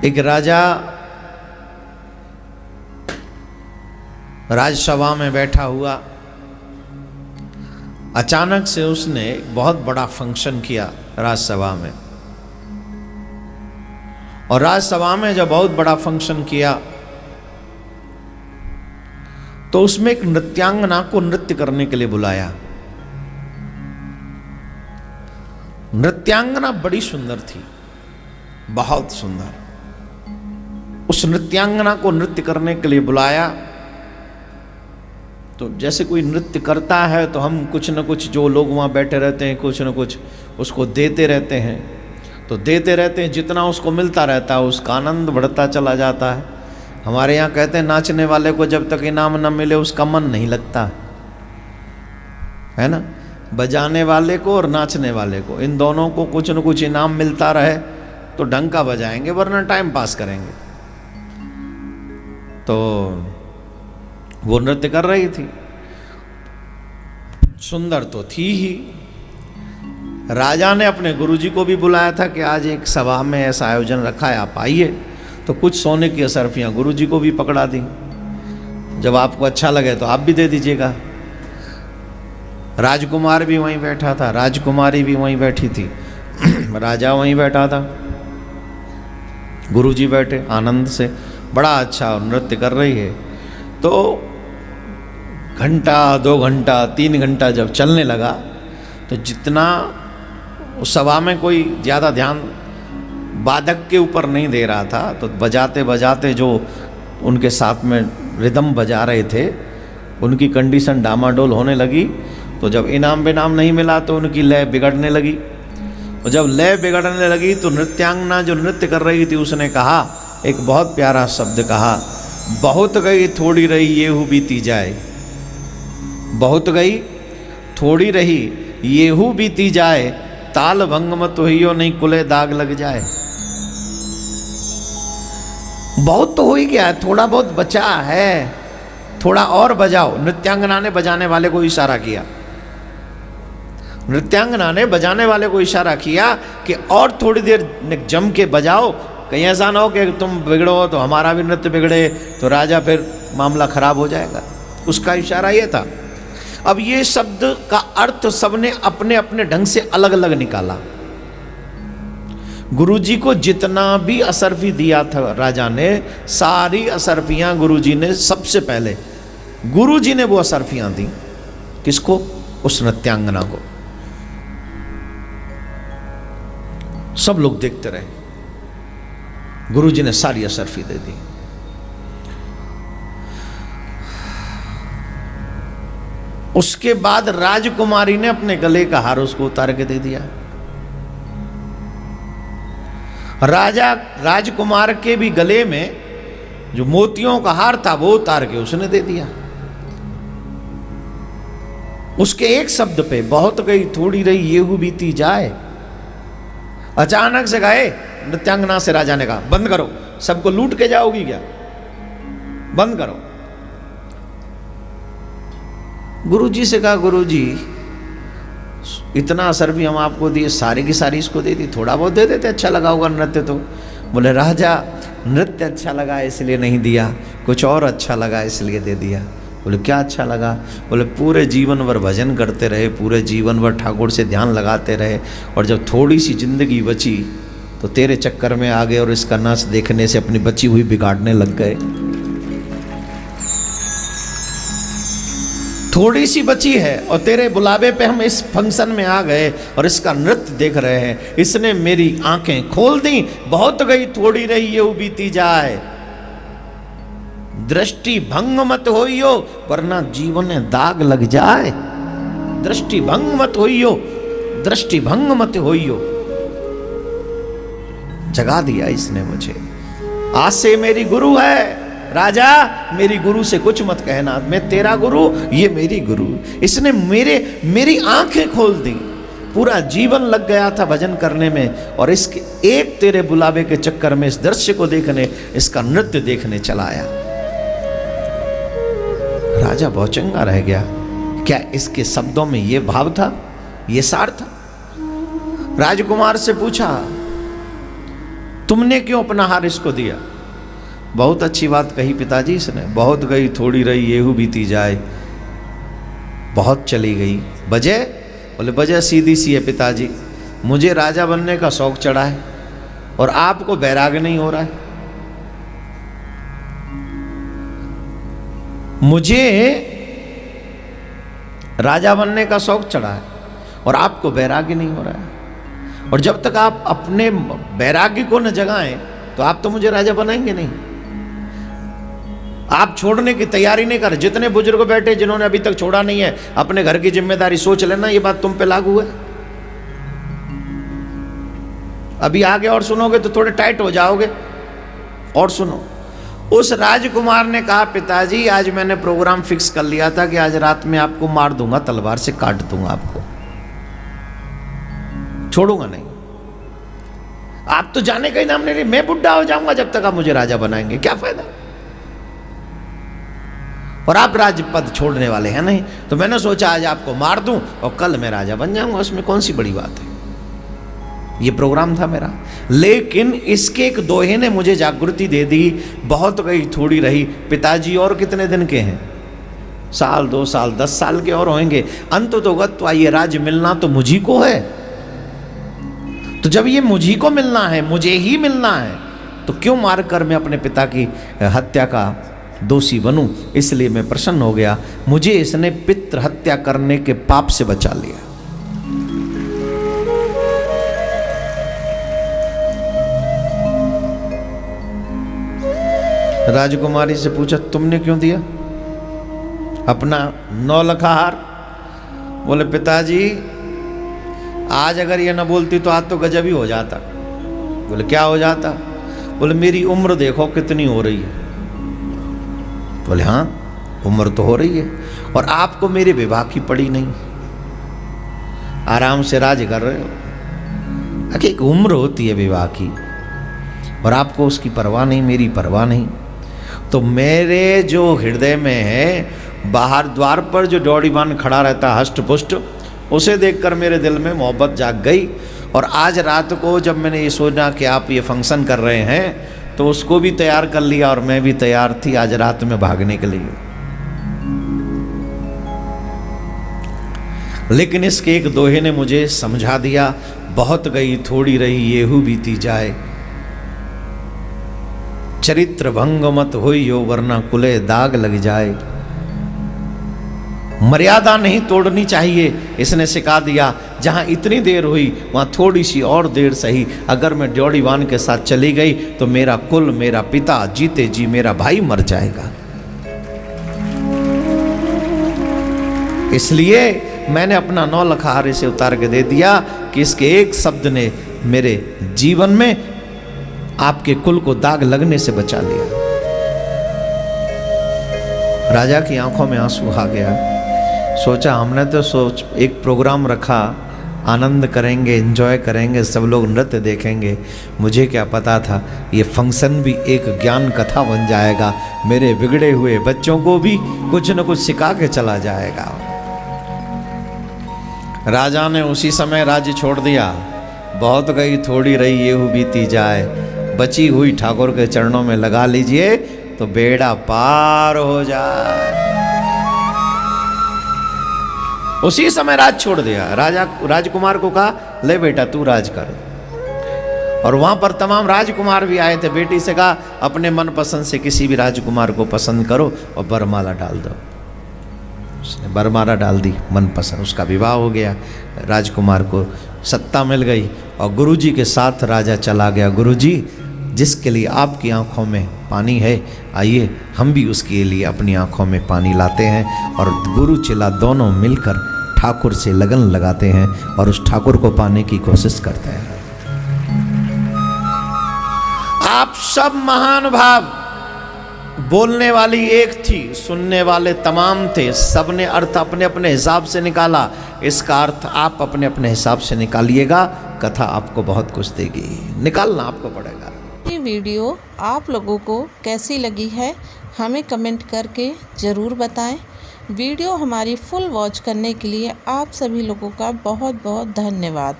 एक राजा राजसभा में बैठा हुआ, अचानक से उसने एक बहुत बड़ा फंक्शन किया राजसभा में। और राजसभा में जब बहुत बड़ा फंक्शन किया तो उसमें एक नृत्यांगना को नृत्य करने के लिए बुलाया। नृत्यांगना बड़ी सुंदर थी, बहुत सुंदर। उस नृत्यांगना को नृत्य करने के लिए बुलाया तो जैसे कोई नृत्य करता है तो हम कुछ न कुछ, जो लोग वहाँ बैठे रहते हैं, कुछ न कुछ उसको देते रहते हैं। तो देते रहते हैं, जितना उसको मिलता रहता है उसका आनंद बढ़ता चला जाता है। हमारे यहाँ कहते हैं नाचने वाले को जब तक इनाम न मिले उसका मन नहीं लगता है ना। बजाने वाले को और नाचने वाले को, इन दोनों को कुछ न कुछ इनाम मिलता रहे तो ढंग का बजाएंगे, वरना टाइम पास करेंगे। तो वो नृत्य कर रही थी, सुंदर तो थी ही। राजा ने अपने गुरुजी को भी बुलाया था कि आज एक सभा में ऐसा आयोजन रखा है, आप आइए। तो कुछ सोने की असरफियाँ गुरुजी को भी पकड़ा दी, जब आपको अच्छा लगे तो आप भी दे दीजिएगा। राजकुमार भी वहीं बैठा था, राजकुमारी भी वहीं बैठी थी, राजा वहीं बैठा था, गुरुजी बैठे आनंद से, बड़ा अच्छा नृत्य कर रही है। तो घंटा, 2 घंटा, 3 घंटा जब चलने लगा तो जितना उस सभा में कोई ज़्यादा ध्यान वादक के ऊपर नहीं दे रहा था, तो बजाते बजाते जो उनके साथ में रिदम बजा रहे थे उनकी कंडीशन डामाडोल होने लगी। तो जब इनाम बेनाम नहीं मिला तो उनकी लय बिगड़ने लगी। और जब लय बिगड़ने लगी तो नृत्यांगना जो नृत्य कर रही थी उसने कहा, एक बहुत प्यारा शब्द कहा, बहुत गई थोड़ी रही ये हु बीती जाए। बहुत गई थोड़ी रही ये हु बीती जाए, ताल भंग मत होइयो नहीं कुले दाग लग जाए। बहुत तो हो ही गया, थोड़ा बहुत बचा है, थोड़ा और बजाओ। नृत्यांगना ने बजाने वाले को इशारा किया, नृत्यांगना ने बजाने वाले को इशारा किया कि और थोड़ी देर जम के बजाओ, कहीं ऐसा ना हो कि तुम बिगड़ो तो हमारा भी नृत्य बिगड़े तो राजा फिर मामला खराब हो जाएगा। उसका इशारा ये था। अब ये शब्द का अर्थ सबने अपने अपने ढंग से अलग अलग निकाला। गुरुजी को जितना भी असरफी दिया था राजा ने, सारी असरफियां गुरुजी ने सबसे पहले, गुरुजी ने वो असरफियां दी किसको? उस नृत्यांगना को। सब लोग देखते रहे, गुरुजी ने सारी असरफी दे दी। उसके बाद राजकुमारी ने अपने गले का हार उसको उतार के दे दिया। राजकुमार के भी गले में जो मोतियों का हार था वो उतार के उसने दे दिया। उसके एक शब्द पे, बहुत गई थोड़ी रही ये हु बीती जाए, अचानक से गए नृत्यांगना से राजा ने कहा, बंद करो, सबको लूट के जाओगी क्या, बंद करो। गुरुजी से कहा, गुरुजी इतना असर भी हम आपको दिए, सारी की सारी इसको दे दी, थोड़ा बहुत दे देते, अच्छा लगा होगा नृत्य तो। बोले राजा नृत्य अच्छा लगा इसलिए नहीं दिया, कुछ और अच्छा लगा इसलिए दे दिया। बोले क्या अच्छा लगा? बोले पूरे जीवन भर भजन करते रहे, पूरे जीवन भर ठाकुर से ध्यान लगाते रहे, और जब थोड़ी सी जिंदगी बची तो तेरे चक्कर में आ गए और इसका नाच देखने से अपनी बची हुई बिगाड़ने लग गए। थोड़ी सी बची है और तेरे बुलावे पे हम इस फंक्शन में आ गए और इसका नृत्य देख रहे हैं, इसने मेरी आंखें खोल दी। बहुत गई थोड़ी रही ये बीती जाए, दृष्टि भंग मत होइयो वरना जीवन में दाग लग जाए। दृष्टि भंग मत होइयो, दृष्टि भंग मत होइयो। जगा दिया इसने मुझे। आज से मेरी गुरु है राजा, मेरी गुरु से कुछ मत कहना, मैं तेरा गुरु, ये मेरी गुरु। इसने मेरी आंखें खोल दी। पूरा जीवन लग गया था भजन करने में और इसके एक तेरे बुलावे के चक्कर में इस दृश्य को देखने, इसका नृत्य देखने चला आया। राजा बहुत चंगा रह गया। क्या इसके शब्दों में ये भाव था, ये सार था? राजकुमार से पूछा, तुमने क्यों अपना हार इसको दिया? बहुत अच्छी बात कही पिताजी इसने, बहुत गई थोड़ी रही येहू बीती जाए, बहुत चली गई। वजह? बोले वजह सीधी सी है पिताजी, मुझे राजा बनने का शौक चढ़ा है और आपको बैराग नहीं हो रहा है। मुझे राजा बनने का शौक चढ़ा है और आपको बैराग्य नहीं हो रहा है, और जब तक आप अपने बैराग्य को न जगाएं तो आप तो मुझे राजा बनाएंगे नहीं। आप छोड़ने की तैयारी नहीं कर। जितने बुजुर्ग बैठे जिन्होंने अभी तक छोड़ा नहीं है अपने घर की जिम्मेदारी, सोच लेना ये बात तुम पे लागू है। अभी आगे और सुनोगे तो थोड़े टाइट हो जाओगे। और सुनो, उस राजकुमार ने कहा पिताजी आज मैंने प्रोग्राम फिक्स कर लिया था कि आज रात में आपको मार दूंगा, तलवार से काट दूंगा, आपको छोड़ूंगा नहीं। आप तो जाने का ही नाम नहीं ले, मैं बुढ़ा हो जाऊंगा जब तक आप मुझे राजा बनाएंगे, क्या फायदा। और आप राजपद छोड़ने वाले हैं नहीं, तो मैंने सोचा आज आपको मार दूं और कल मैं राजा बन जाऊंगा, उसमें कौन सी बड़ी बात है। ये प्रोग्राम था मेरा। लेकिन इसके एक दोहे ने मुझे जागृति दे दी, बहुत गई थोड़ी रही। पिताजी और कितने दिन के हैं? साल, 2 साल, 10 साल के और होंगे। अंततोगत्वा ये राज्य मिलना तो मुझी को है। तो जब ये मुझी को मिलना है, मुझे ही मिलना है, तो क्यों मारकर मैं अपने पिता की हत्या का दोषी बनूं। इसलिए मैं प्रसन्न हो गया, मुझे इसने पितृ हत्या करने के पाप से बचा लिया। राजकुमारी से पूछा तुमने क्यों दिया अपना 9 लखा हार? बोले पिताजी आज अगर ये न बोलती तो आज तो गजब ही हो जाता। बोले क्या हो जाता? बोले मेरी उम्र देखो कितनी हो रही है। बोले हाँ उम्र तो हो रही है, और आपको मेरे विवाह की पड़ी नहीं, आराम से राज कर रहे हो। एक उम्र होती है विवाह की और आपको उसकी परवाह नहीं, मेरी परवाह नहीं। तो मेरे जो हृदय में है, बाहर द्वार पर जो डोडीवान खड़ा रहता हष्ट पुष्ट, उसे देखकर मेरे दिल में मोहब्बत जाग गई। और आज रात को जब मैंने ये सोचा कि आप ये फंक्शन कर रहे हैं, तो उसको भी तैयार कर लिया और मैं भी तैयार थी आज रात में भागने के लिए। लेकिन इसके एक दोहे ने मुझे समझा दिया, बहुत गई थोड़ी रही येहू बीती जाए, चरित्र भंग मत होइयो वरना कुले दाग लग जाए। मर्यादा नहीं तोड़नी चाहिए, इसने सिखा दिया। जहां इतनी देर हुई वहां थोड़ी सी और देर सही, अगर मैं डोडीवान के साथ चली गई तो मेरा कुल, मेरा पिता, जीते जी मेरा भाई मर जाएगा। इसलिए मैंने अपना 9 लखा हार इसे उतार के दे दिया कि इसके एक शब्द ने मेरे जीवन में आपके कुल को दाग लगने से बचा लिया। राजा की आंखों में आंसू आ गया। सोचा हमने तो एक प्रोग्राम रखा, आनंद करेंगे, एंजॉय करेंगे, सब लोग नृत्य देखेंगे। मुझे क्या पता था ये फंक्शन भी एक ज्ञान कथा बन जाएगा, मेरे बिगड़े हुए बच्चों को भी कुछ न कुछ सिखा के चला जाएगा। राजा ने उसी समय राज्य छोड़ दिया। बहुत गई थोड़ी रही येहू बीती जाए, बची हुई ठाकुर के चरणों में लगा लीजिए तो बेड़ा पार हो जाए। उसी समय राज छोड़ दिया। राजकुमार को कहा ले बेटा तू राज कर। और वहां पर तमाम राजकुमार भी आए थे। बेटी से कहा अपने मनपसंद से किसी भी राजकुमार को पसंद करो और बरमाला डाल दो। उसने बरमाला डाल दी मनपसंद, उसका विवाह हो गया। राजकुमार को सत्ता मिल गई और गुरुजी के साथ राजा चला गया। गुरुजी जिसके लिए आपकी आंखों में पानी है, आइए हम भी उसके लिए अपनी आंखों में पानी लाते हैं और गुरु चेला दोनों मिलकर ठाकुर से लगन लगाते हैं और उस ठाकुर को पाने की कोशिश करते हैं। आप सब महान भाव, बोलने वाली एक थी, सुनने वाले तमाम थे, सबने अर्थ अपने अपने हिसाब से निकाला। इसका अर्थ आप अपने अपने हिसाब से निकालिएगा, कथा आपको बहुत कुछ देगी, निकालना आपको पड़ेगा। ये वीडियो आप लोगों को कैसी लगी है हमें कमेंट करके ज़रूर बताएं। वीडियो हमारी फुल वॉच करने के लिए आप सभी लोगों का बहुत बहुत धन्यवाद।